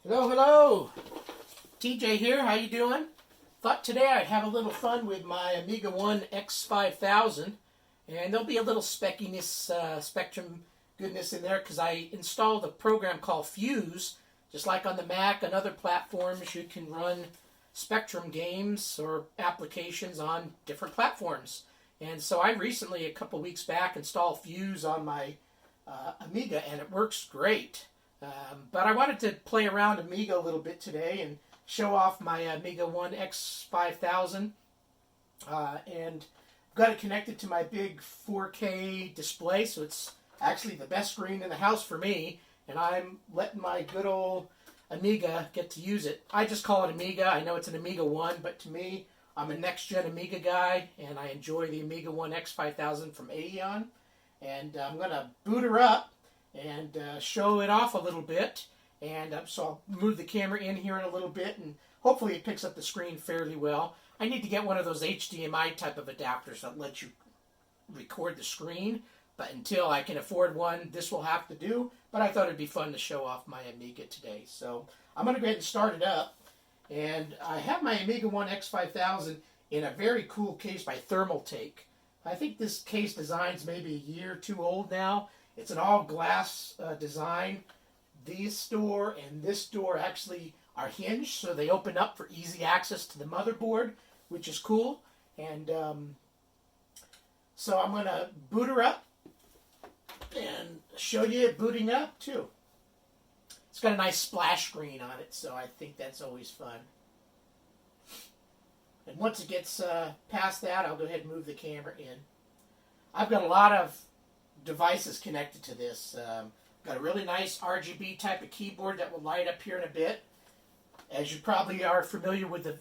Hello, hello. TJ here. How you doing? Thought today I'd have a little fun with my AmigaOne X5000, and there'll be a little speckiness, Spectrum goodness in there because I installed a program called Fuse. Just like on the Mac and other platforms, you can run Spectrum games or applications on different platforms. And so I recently, a couple weeks back, installed Fuse on my Amiga, and it works great. But I wanted to play around Amiga a little bit today and show off my AmigaOne X5000. And got it connected to my big 4K display, so it's actually the best screen in the house for me. And I'm letting my good old Amiga get to use it. I just call it Amiga. I know it's an Amiga One, but to me, I'm a next-gen Amiga guy, and I enjoy the AmigaOne X5000 from A-Eon. And I'm going to boot her up and show it off a little bit. And so I'll move the camera in here in a little bit, and hopefully it picks up the screen fairly well. I need to get one of those HDMI type of adapters that lets you record the screen, but until I can afford one, this will have to do. But I thought it'd be fun to show off my Amiga today. So I'm going to go ahead and start it up. And I have my AmigaOne X5000 in a very cool case by Thermaltake. I think this case design's maybe a year or two old now. It's an all-glass design. This door and this door actually are hinged, so they open up for easy access to the motherboard, which is cool. And so I'm going to boot her up and show you it booting up, too. It's got a nice splash screen on it, so I think that's always fun. And once it gets past that, I'll go ahead and move the camera in. I've got a lot of devices connected to this. Got a really nice RGB type of keyboard that will light up here in a bit. As you probably are familiar with the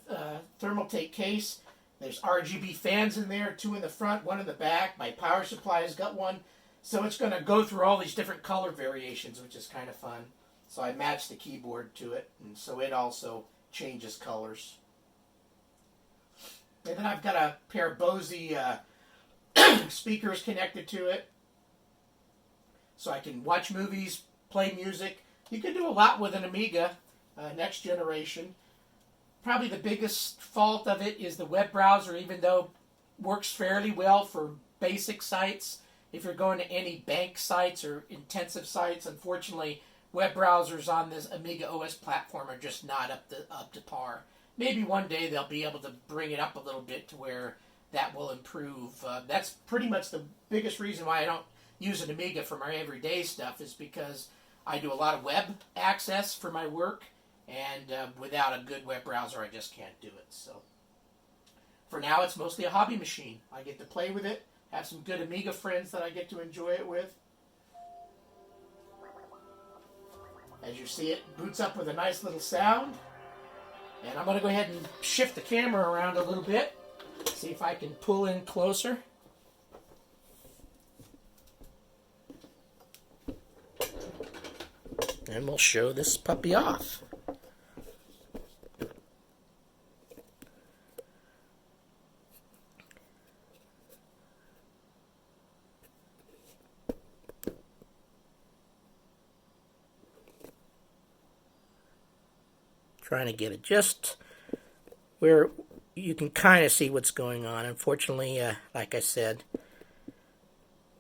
Thermaltake case, there's RGB fans in there, 2 in the front, 1 in the back. My power supply has got one. So it's going to go through all these different color variations, which is kind of fun. So I matched the keyboard to it, and so it also changes colors. And then I've got a pair of Bose speakers connected to it, so I can watch movies, play music. You can do a lot with an Amiga, next generation. Probably the biggest fault of it is the web browser, even though it works fairly well for basic sites. If you're going to any bank sites or intensive sites, unfortunately, web browsers on this Amiga OS platform are just not up to par. Maybe one day they'll be able to bring it up a little bit to where that will improve. That's pretty much the biggest reason why I don't use an Amiga for my everyday stuff, is because I do a lot of web access for my work, and without a good web browser I just can't do it. So for now it's mostly a hobby machine. I get to play with it, have some good Amiga friends that I get to enjoy it with. As you see, it boots up with a nice little sound. And I'm going to go ahead and shift the camera around a little bit, see if I can pull in closer. And we'll show this puppy off. Trying to get it just where you can kind of see what's going on. Unfortunately, like I said,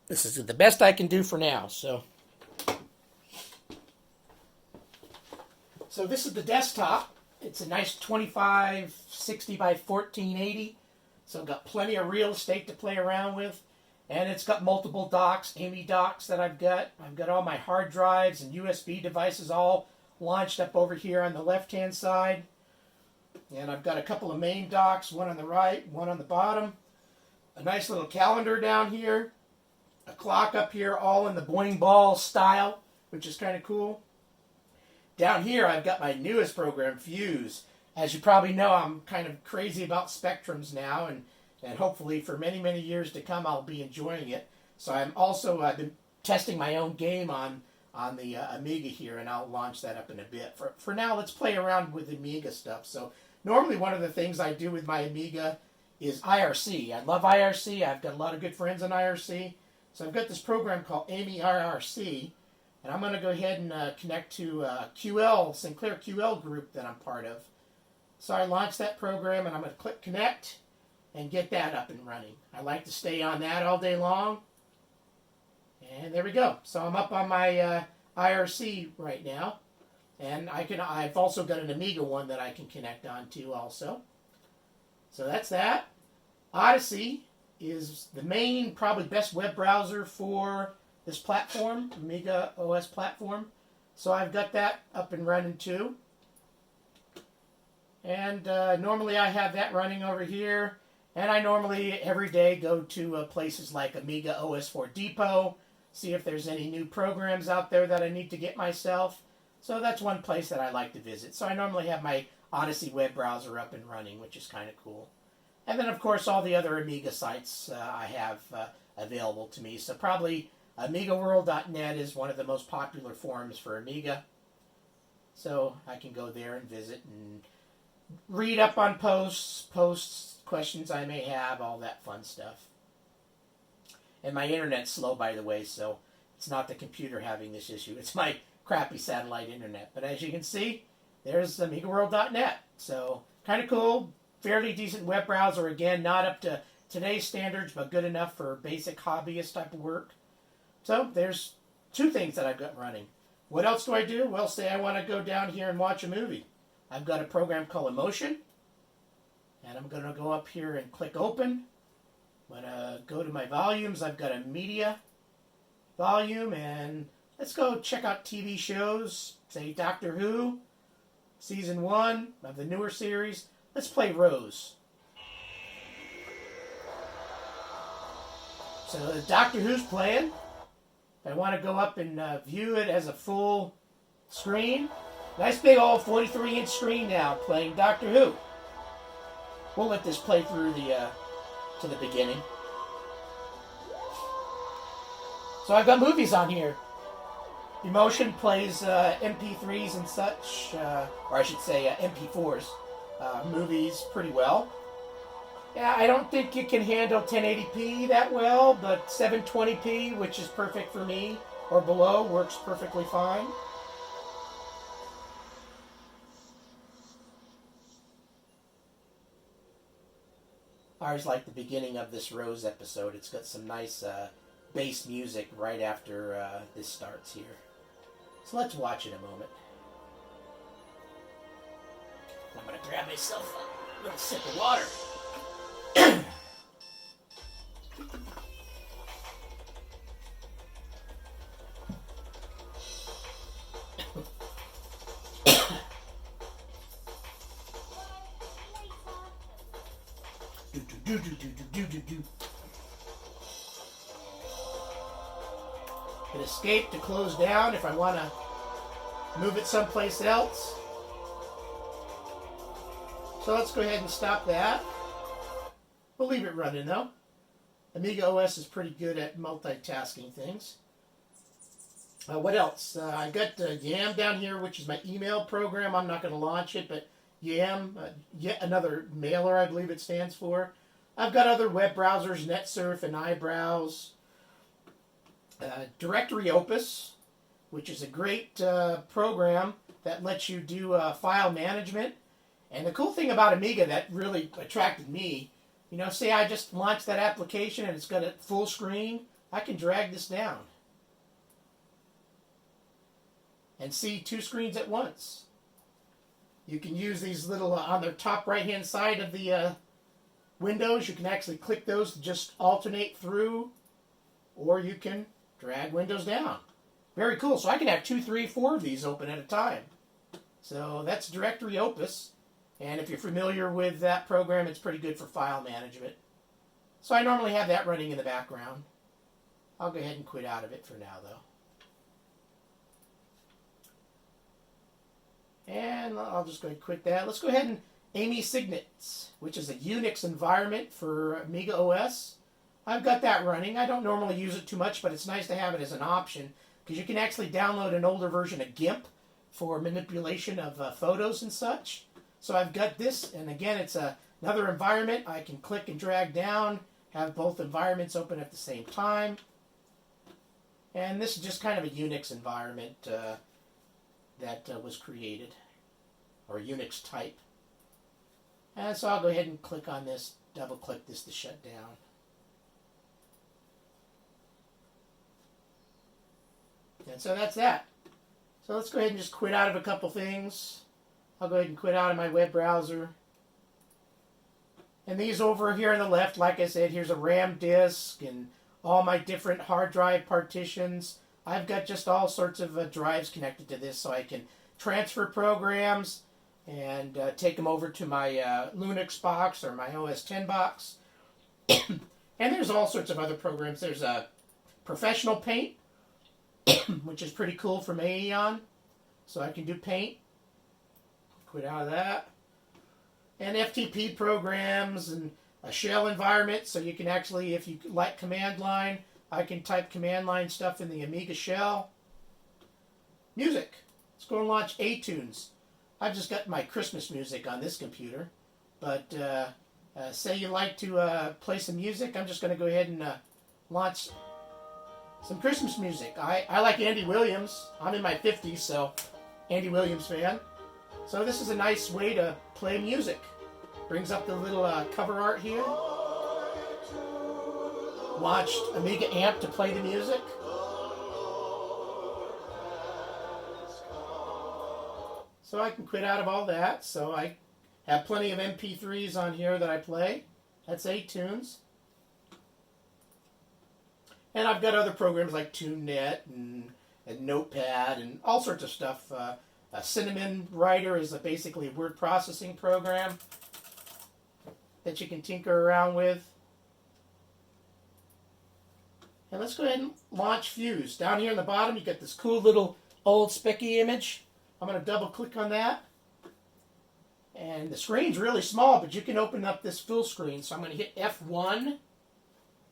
this is the best I can do for now. So this is the desktop. It's a nice 2560 by 1480. So I've got plenty of real estate to play around with. And it's got multiple docks, AMI docks that I've got. I've got all my hard drives and USB devices all launched up over here on the left-hand side. And I've got a couple of main docks, one on the right, one on the bottom. A nice little calendar down here. A clock up here, all in the boing ball style, which is kind of cool. Down here, I've got my newest program, Fuse. As you probably know, I'm kind of crazy about Spectrums now, and hopefully for many, many years to come, I'll be enjoying it. So I'm also been testing my own game on the Amiga here, and I'll launch that up in a bit. For now, let's play around with Amiga stuff. So normally one of the things I do with my Amiga is IRC. I love IRC. I've got a lot of good friends on IRC. So I've got this program called AmiRC, And I'm going to go ahead and connect to QL, Sinclair QL group that I'm part of. So I launched that program, and I'm going to click connect and get that up and running. I like to stay on that all day long. And there we go. So I'm up on my IRC right now. And I've also got an Amiga one that I can connect onto also. So that's that. Odyssey is the main, probably best web browser for this platform, Amiga OS platform. So I've got that up and running too. And normally I have that running over here. And I normally every day go to places like Amiga OS 4 Depot, see if there's any new programs out there that I need to get myself. So that's one place that I like to visit. So I normally have my Odyssey web browser up and running, which is kind of cool. And then, of course, all the other Amiga sites I have available to me. So probably AmigaWorld.net is one of the most popular forums for Amiga. So I can go there and visit and read up on posts, questions I may have, all that fun stuff. And my internet's slow, by the way, so it's not the computer having this issue. It's my crappy satellite internet. But as you can see, there's AmigaWorld.net. So kind of cool, fairly decent web browser. Again, not up to today's standards, but good enough for basic hobbyist type of work. So there's two things that I've got running. What else do I do? Well, say I want to go down here and watch a movie. I've got a program called Emotion. And I'm going to go up here and click open. I'm going to go to my volumes. I've got a media volume. And let's go check out TV shows. Say Doctor Who, Season 1 of the newer series. Let's play Rose. So Doctor Who's playing. If I want to go up and view it as a full screen. Nice big old 43-inch screen now playing Doctor Who. We'll let this play through to the beginning. So I've got movies on here. Emotion plays MP3s and such, or I should say MP4s, movies pretty well. Yeah, I don't think it can handle 1080p that well, but 720p, which is perfect for me, or below, works perfectly fine. I always like the beginning of this Rose episode. It's got some nice bass music right after this starts here. So let's watch it a moment. I'm going to grab myself a little sip of water. Hit escape to close down if I want to move it someplace else. So let's go ahead and stop that. We'll leave it running though. Amiga OS is pretty good at multitasking things. What else? I got Yam down here, which is my email program. I'm not going to launch it, but Yam, yet another mailer, I believe it stands for. I've got other web browsers, NetSurf and iBrowse. Directory Opus, which is a great program that lets you do file management. And the cool thing about Amiga that really attracted me, you know, say I just launched that application and it's got a full screen, I can drag this down and see two screens at once. You can use these little, on the top right-hand side of the windows, you can actually click those to just alternate through, or you can drag windows down. Very cool. So I can have 2, 3, 4 of these open at a time. So that's Directory Opus. And if you're familiar with that program, it's pretty good for file management. So I normally have that running in the background. I'll go ahead and quit out of it for now, though. And I'll just go ahead and quit that. Let's go ahead and AmiSignets, which is a Unix environment for Amiga OS. I've got that running. I don't normally use it too much, but it's nice to have it as an option because you can actually download an older version of GIMP for manipulation of photos and such. So I've got this, and again, it's another environment. I can click and drag down, have both environments open at the same time. And this is just kind of a Unix environment that was created, or Unix type. And so I'll go ahead and click on this, double click this to shut down. And so that's that. So let's go ahead and just quit out of a couple things. I'll go ahead and quit out of my web browser. And these over here on the left, like I said, here's a RAM disk and all my different hard drive partitions. I've got just all sorts of drives connected to this, so I can transfer programs and take them over to my Linux box or my OS X box. And there's all sorts of other programs. There's a Professional Paint, which is pretty cool, from A-Eon. So I can do paint. Quit out of that. And FTP programs and a shell environment, so you can actually, if you like command line, I can type command line stuff in the Amiga shell. Music. Let's go and launch iTunes. I've just got my Christmas music on this computer, but say you like to play some music, I'm just going to go ahead and launch some Christmas music. I like Andy Williams. I'm in my 50s, so Andy Williams fan. So this is a nice way to play music. Brings up the little cover art here. Launched Amiga Amp to play the music. So I can quit out of all that. So I have plenty of MP3s on here that I play. That's iTunes. And I've got other programs like TuneNet and Notepad and all sorts of stuff. A Cinnamon Writer is basically a word processing program that you can tinker around with. And let's go ahead and launch Fuse. Down here on the bottom, you get this cool little old specky image. I'm going to double click on that. And the screen's really small, but you can open up this full screen. So I'm going to hit F1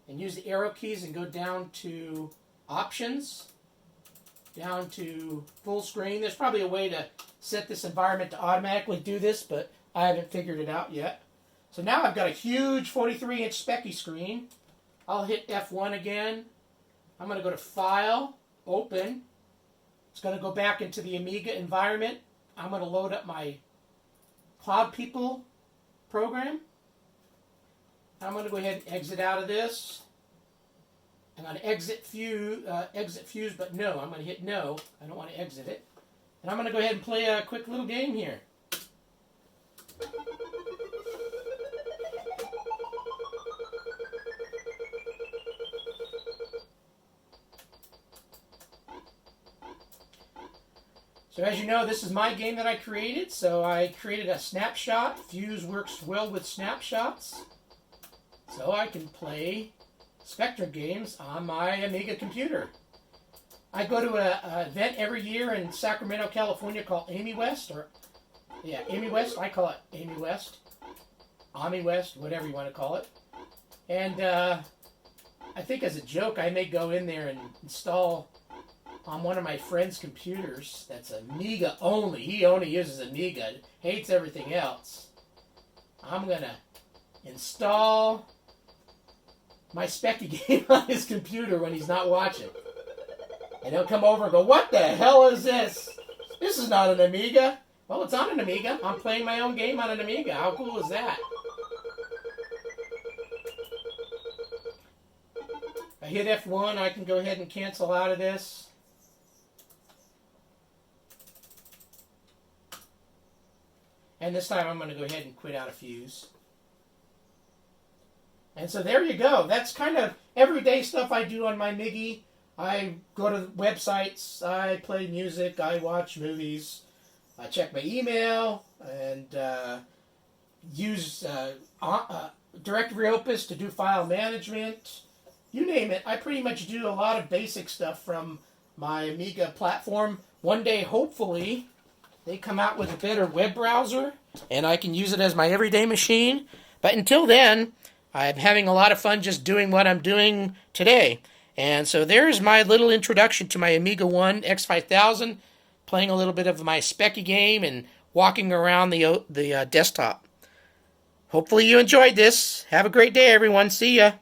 and use the arrow keys and go down to Options, down to full screen. There's probably a way to set this environment to automatically do this, but I haven't figured it out yet. So now I've got a huge 43-inch specky screen. I'll hit F1 again. I'm going to go to File, Open. It's going to go back into the Amiga environment. I'm going to load up my Cloud People program. I'm going to go ahead and exit out of this. I'm going to exit Fuse, but no. I'm going to hit no. I don't want to exit it. And I'm going to go ahead and play a quick little game here. So as you know, this is my game that I created. So I created a snapshot. Fuse works well with snapshots. So I can play Spectrum games on my Amiga computer. I go to an event every year in Sacramento, California called AmiWest, AmiWest. I call it AmiWest, AmiWest, whatever you want to call it. And I think as a joke, I may go in there and install on one of my friend's computers that's Amiga only. He only uses Amiga, hates everything else. I'm going to install my specky game on his computer when he's not watching. And he'll come over and go, "What the hell is this? This is not an Amiga." Well, it's on an Amiga. I'm playing my own game on an Amiga. How cool is that? I hit F1. I can go ahead and cancel out of this. And this time I'm going to go ahead and quit out of Fuse. And so there you go. That's kind of everyday stuff I do on my Miggie. I go to websites, I play music, I watch movies, I check my email, and use Directory Opus to do file management. You name it. I pretty much do a lot of basic stuff from my Amiga platform. One day, hopefully, they come out with a better web browser, and I can use it as my everyday machine. But until then, I'm having a lot of fun just doing what I'm doing today. And so there's my little introduction to my AmigaOne X5000, playing a little bit of my specky game and walking around the desktop. Hopefully you enjoyed this. Have a great day, everyone. See ya.